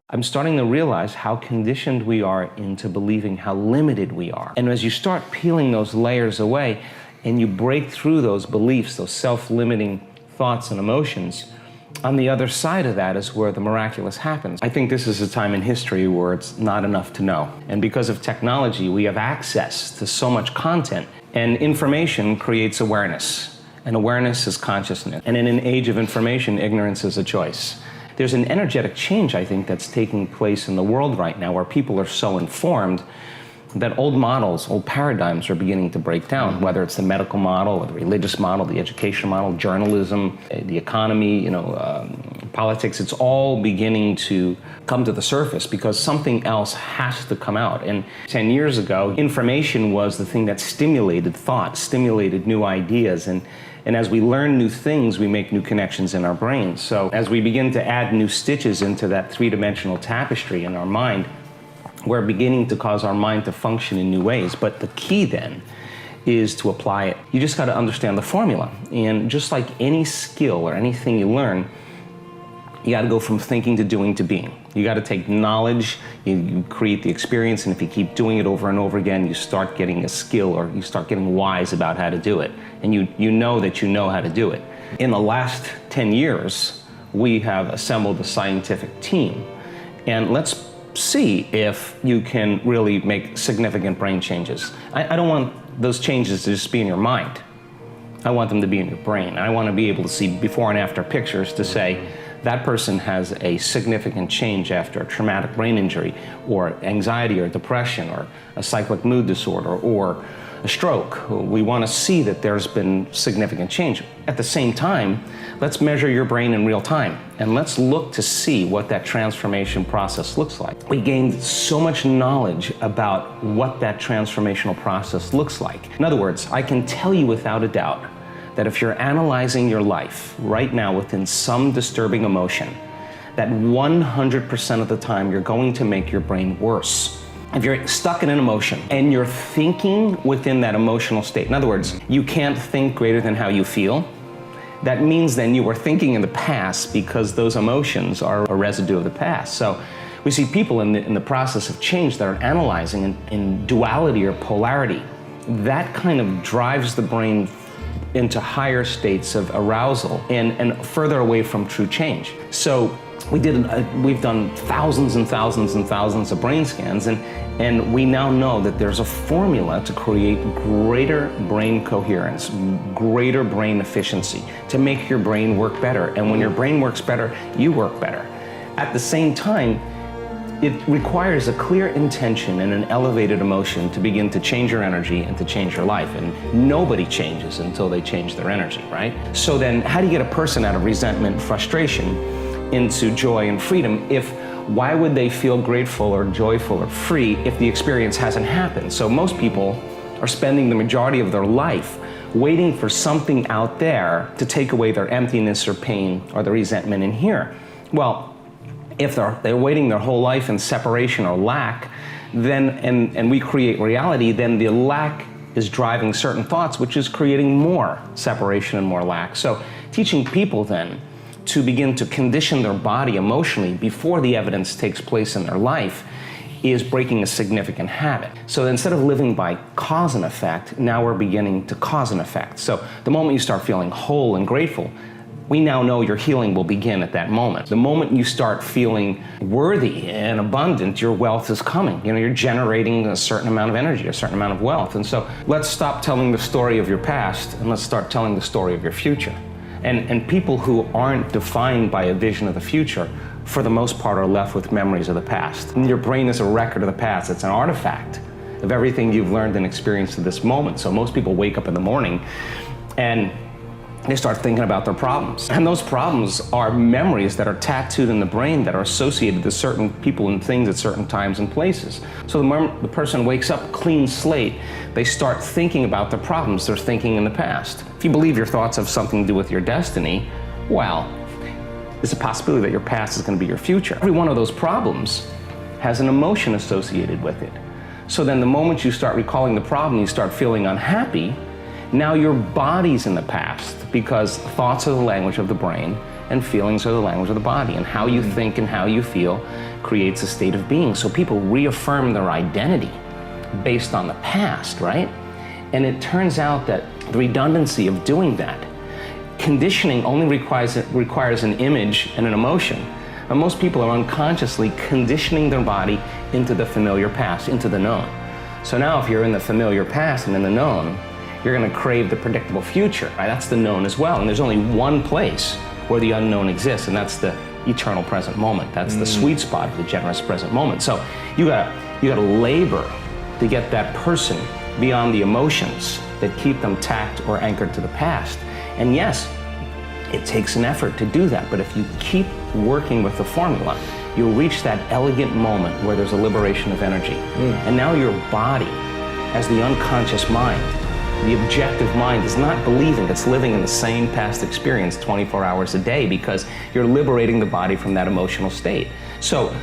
I'm starting to realize how conditioned we are into believing how limited we are. And as you start peeling those layers away and you break through those beliefs, those self-limiting thoughts and emotions, on the other side of that is where the miraculous happens. I think this is a time in history where it's not enough to know. And because of technology, we have access to so much content, and information creates awareness. And awareness is consciousness. And in an age of information, ignorance is a choice. There's an energetic change, I think, that's taking place in the world right now where people are so informed that old models, old paradigms are beginning to break down, whether it's the medical model or the religious model, the education model, journalism, the economy, politics. It's all beginning to come to the surface because something else has to come out. And 10 years ago, information was the thing that stimulated thought, stimulated new ideas. And as we learn new things, we make new connections in our brains. So as we begin to add new stitches into that three-dimensional tapestry in our mind, we're beginning to cause our mind to function in new ways. But the key then is to apply it. You just got to understand the formula. And just like any skill or anything you learn, you got to go from thinking to doing to being. You got to take knowledge, you create the experience, and if you keep doing it over and over again, you start getting a skill or you start getting wise about how to do it. And you know that you know how to do it. In the last 10 years, we have assembled a scientific team. And let's see if you can really make significant brain changes. I don't want those changes to just be in your mind. I want them to be in your brain. I want to be able to see before and after pictures to say, that person has a significant change after a traumatic brain injury, or anxiety or depression, or a cyclic mood disorder, or a stroke. We want to see that there's been significant change. At the same time, let's measure your brain in real time, and let's look to see what that transformation process looks like. We gained so much knowledge about what that transformational process looks like. In other words, I can tell you without a doubt that if you're analyzing your life right now within some disturbing emotion, that 100% of the time you're going to make your brain worse. If you're stuck in an emotion and you're thinking within that emotional state, in other words, you can't think greater than how you feel, that means then you were thinking in the past because those emotions are a residue of the past. So we see people in the process of change that are analyzing in duality or polarity. That kind of drives the brain into higher states of arousal and further away from true change. So we've done thousands and thousands and thousands of brain scans, and we now know that there's a formula to create greater brain coherence, greater brain efficiency, to make your brain work better. And when your brain works better, you work better. At the same time, it requires a clear intention and an elevated emotion to begin to change your energy and to change your life. And nobody changes until they change their energy, right? So then how do you get a person out of resentment and frustration into joy and freedom why would they feel grateful or joyful or free if the experience hasn't happened? So most people are spending the majority of their life waiting for something out there to take away their emptiness or pain or the resentment in here. Well, if they're waiting their whole life in separation or lack, then and we create reality, then the lack is driving certain thoughts, which is creating more separation and more lack. So teaching people then to begin to condition their body emotionally before the evidence takes place in their life is breaking a significant habit. So instead of living by cause and effect, now we're beginning to cause and effect. So the moment you start feeling whole and grateful, we now know your healing will begin at that moment. The moment you start feeling worthy and abundant, your wealth is coming. You're generating a certain amount of energy, a certain amount of wealth. And so let's stop telling the story of your past and let's start telling the story of your future. And people who aren't defined by a vision of the future, for the most part, are left with memories of the past. And your brain is a record of the past. It's an artifact of everything you've learned and experienced to this moment. So most people wake up in the morning and they start thinking about their problems. And those problems are memories that are tattooed in the brain that are associated to certain people and things at certain times and places. So the moment the person wakes up clean slate, they start thinking about their problems they're thinking in the past. If you believe your thoughts have something to do with your destiny, well, there's a possibility that your past is going to be your future. Every one of those problems has an emotion associated with it. So then the moment you start recalling the problem, you start feeling unhappy. Now your body's in the past because thoughts are the language of the brain and feelings are the language of the body, and how you think and how you feel creates a state of being. So people reaffirm their identity based on the past, right? And it turns out that the redundancy of doing that, conditioning only requires an image and an emotion. And most people are unconsciously conditioning their body into the familiar past, into the known. So now if you're in the familiar past and in the known, you're going to crave the predictable future, right? That's the known as well. And there's only one place where the unknown exists, and that's the eternal present moment. That's the sweet spot of the generous present moment. So you gotta labor to get that person beyond the emotions that keep them tacked or anchored to the past. And yes, it takes an effort to do that, but if you keep working with the formula, you'll reach that elegant moment where there's a liberation of energy. And now your body, as the unconscious mind, the objective mind, is not believing, it's living in the same past experience 24 hours a day, because you're liberating the body from that emotional state. So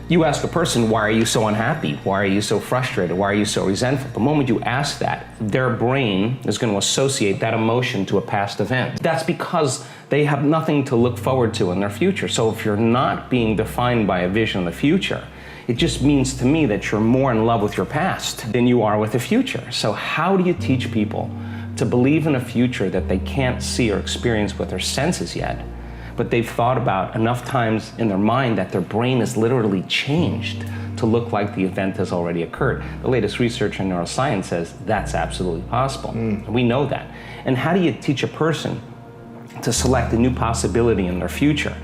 you ask a person, why are you so unhappy? Why are you so frustrated? Why are you so resentful? The moment you ask that, their brain is going to associate that emotion to a past event. That's because they have nothing to look forward to in their future. So if you're not being defined by a vision of the future, it just means to me that you're more in love with your past than you are with the future. So how do you teach people to believe in a future that they can't see or experience with their senses yet, but they've thought about enough times in their mind that their brain is literally changed to look like the event has already occurred? The latest research in neuroscience says that's absolutely possible. We know that. And how do you teach a person to select a new possibility in their future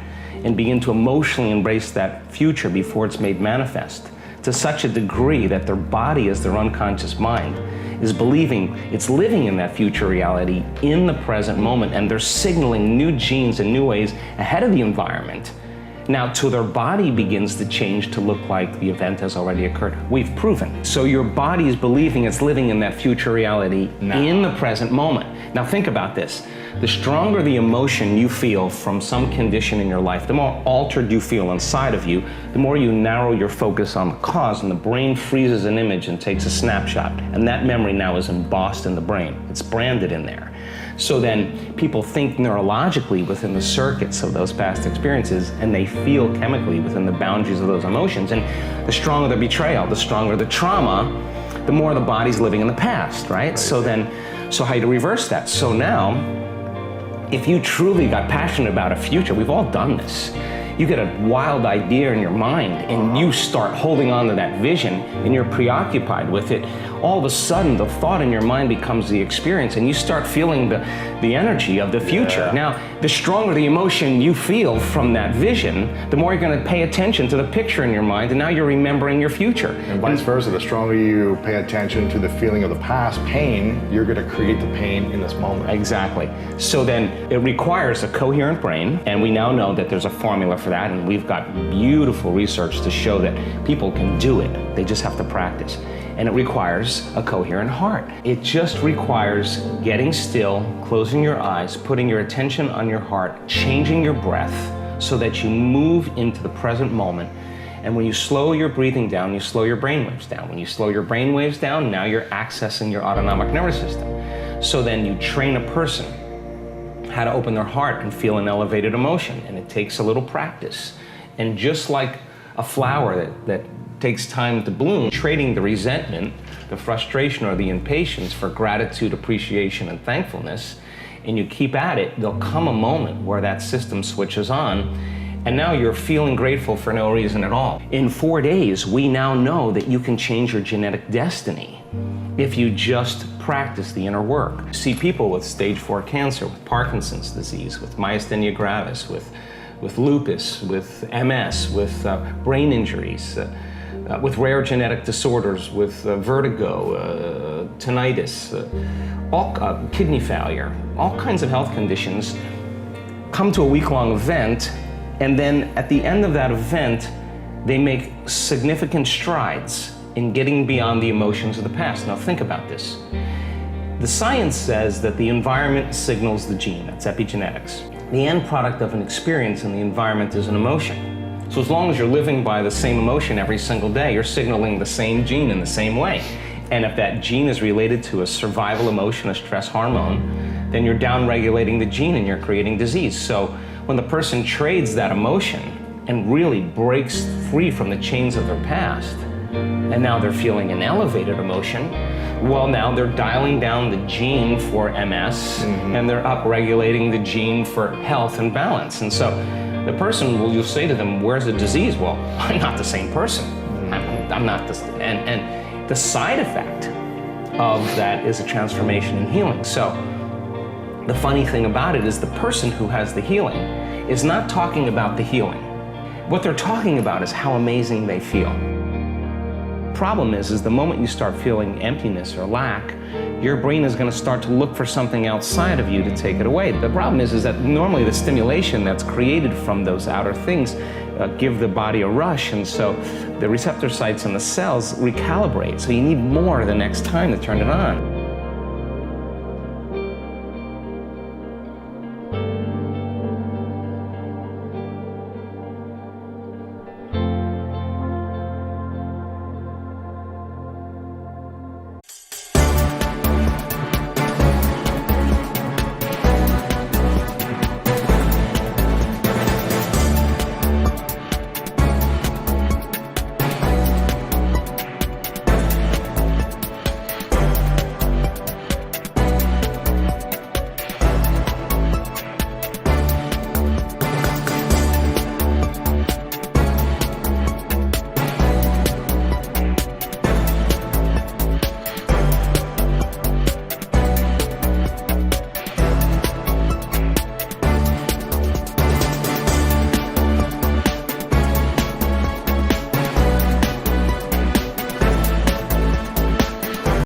and begin to emotionally embrace that future before it's made manifest to such a degree that their body, as their unconscious mind, is believing it's living in that future reality in the present moment, and they're signaling new genes and new ways ahead of the environment. Now, till their body begins to change to look like the event has already occurred. We've proven. So your body is believing it's living in that future reality in the present moment. Now think about this. The stronger the emotion you feel from some condition in your life, the more altered you feel inside of you, the more you narrow your focus on the cause, and the brain freezes an image and takes a snapshot. And that memory now is embossed in the brain. It's branded in there. So then people think neurologically within the circuits of those past experiences, and they feel chemically within the boundaries of those emotions. And the stronger the betrayal, the stronger the trauma, the more the body's living in the past, right? So how do you reverse that? So now, if you truly got passionate about a future, we've all done this. You get a wild idea in your mind and you start holding on to that vision and you're preoccupied with it. All of a sudden, the thought in your mind becomes the experience, and you start feeling the energy of the future. Now, the stronger the emotion you feel from that vision, the more you're going to pay attention to the picture in your mind, and now you're remembering your future. And vice versa, the stronger you pay attention to the feeling of the past pain, you're going to create the pain in this moment. Exactly. So then it requires a coherent brain, and we now know that there's a formula for that, and we've got beautiful research to show that people can do it. They just have to practice. And it requires a coherent heart. It just requires getting still, closing your eyes, putting your attention on your heart, changing your breath so that you move into the present moment. And when you slow your breathing down, you slow your brainwaves down. When you slow your brainwaves down, now you're accessing your autonomic nervous system. So then you train a person how to open their heart and feel an elevated emotion. And it takes a little practice. And just like a flower that takes time to bloom, trading the resentment, the frustration, or the impatience for gratitude, appreciation, and thankfulness, and you keep at it, there'll come a moment where that system switches on, and now you're feeling grateful for no reason at all. In 4 days, we now know that you can change your genetic destiny if you just practice the inner work. See people with stage 4 cancer, with Parkinson's disease, with myasthenia gravis, with lupus, with MS, with brain injuries, with rare genetic disorders, with vertigo, tinnitus, kidney failure, all kinds of health conditions, come to a week-long event, and then at the end of that event, they make significant strides in getting beyond the emotions of the past. Now think about this. The science says that the environment signals the gene, that's epigenetics. The end product of an experience in the environment is an emotion. So as long as you're living by the same emotion every single day, you're signaling the same gene in the same way. And if that gene is related to a survival emotion, a stress hormone, then you're downregulating the gene and you're creating disease. So when the person trades that emotion and really breaks free from the chains of their past, and now they're feeling an elevated emotion, well, now they're dialing down the gene for MS, and they're upregulating the gene for health and balance. And so the person, well, you'll say to them, where's the disease? Well, I'm not the same person. I'm not this. And the side effect of that is a transformation and healing. So the funny thing about it is the person who has the healing is not talking about the healing. What they're talking about is how amazing they feel. Problem is the moment you start feeling emptiness or lack, your brain is going to start to look for something outside of you to take it away. The problem is that normally the stimulation that's created from those outer things give the body a rush, and so the receptor sites in the cells recalibrate. So you need more the next time to turn it on.